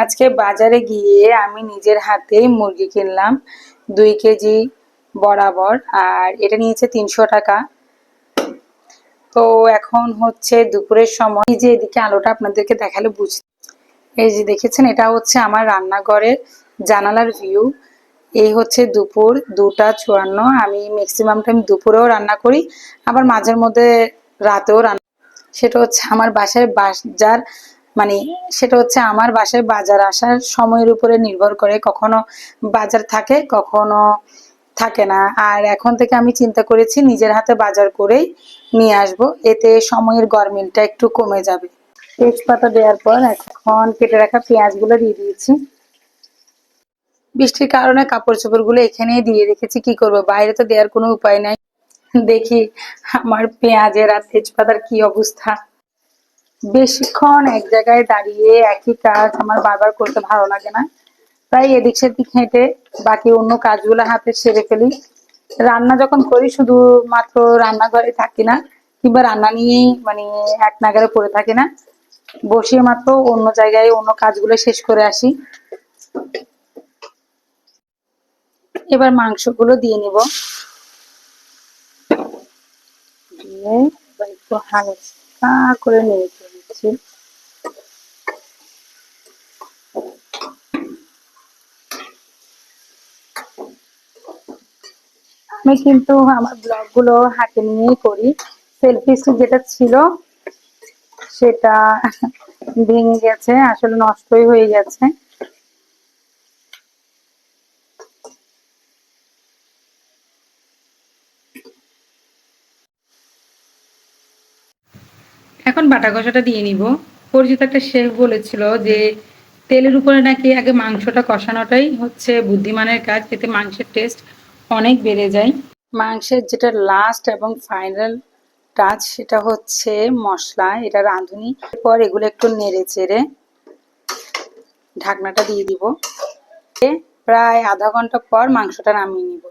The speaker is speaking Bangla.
আজকে বাজারে গিয়ে আমি নিজের হাতে মুরগি কিনলাম 2 কেজি বরাবর, আর এটা নিয়েছে 300 টাকা। তো এখন হচ্ছে দুপুরের সময়। এই যে এদিকে আলোটা আপনাদেরকে দেখালে বুঝতে, এই যে দেখেছেন, এটা হচ্ছে আমার রান্নাঘরের জানালার ভিউ। এই হচ্ছে দুপুর 2টা 54। আমি ম্যাক্সিমাম টাইম দুপুরেও রান্না করি, আবার মাঝের মধ্যে রাতেও রান্না। সেটা হচ্ছে আমার বাসায় বাজার, মানে সেটা হচ্ছে আমার বাসায় বাজার আসার সময়ের উপরে নির্ভর করে। কখনো বাজার থাকে, কখনো থাকে না। আর এখন থেকে আমি চিন্তা করেছি নিজের হাতে বাজার করেই নিয়ে আসব, এতে সময়ের গরমিলটা একটু কমে যাবে। তেজপাতা দেওয়ার পর এখন কেটে রাখা পেঁয়াজগুলো দিয়ে দিয়েছি। বৃষ্টির কারণে কাপড় চোপড় গুলো এখানেই দিয়ে রেখেছি, কি করব, বাইরে তো দেওয়ার কোনো উপায় নাই। দেখি আমার পেঁয়াজের আর তেজপাতার কি অবস্থা। বেশিক্ষণ এক জায়গায় দাঁড়িয়ে একই কাজ আমার বারবার করতে ভালো লাগে না, তাই এদিক সেদিক হেঁটে বাকি অন্য কাজগুলো হাতে সেরে ফেলি। রান্না যখন করি শুধুমাত্র রান্নাঘরে থাকি না, কিংবা রান্না নিয়েই মানে এক নাগারে পড়ে থাকি না, বসিয়ে মাত্র অন্য জায়গায় অন্য কাজগুলো শেষ করে আসি। এবার মাংসগুলো দিয়ে নিব, দিয়ে একটু হালকা করে নেড়ে দিচ্ছি। আমি কিন্তু আমার ব্লগ গুলো হাতে নিয়েই করি। সেলফি স্টিক যেটা ছিল সেটা ভেঙে গেছে, আসলে নষ্টই হয়ে গেছে। এখন বাটা কষাটা দিয়ে নিব। পরিচিত একটা শেফ বলেছিল যে তেলের উপরে নাকি আগে মাংসটা কষানোটাই হচ্ছে বুদ্ধিমানের কাজ, এতে মাংসের টেস্ট অনেক বেড়ে যায়। মাংসের যেটা লাস্ট এবং ফাইনাল টাচ সেটা হচ্ছে মশলা, এটা রাঁধুনি। এরপর এগুলো একটু নেড়ে চেড়ে ঢাকনাটা দিয়ে দিব। প্রায় আধা ঘন্টা পর মাংসটা নামিয়ে নিব।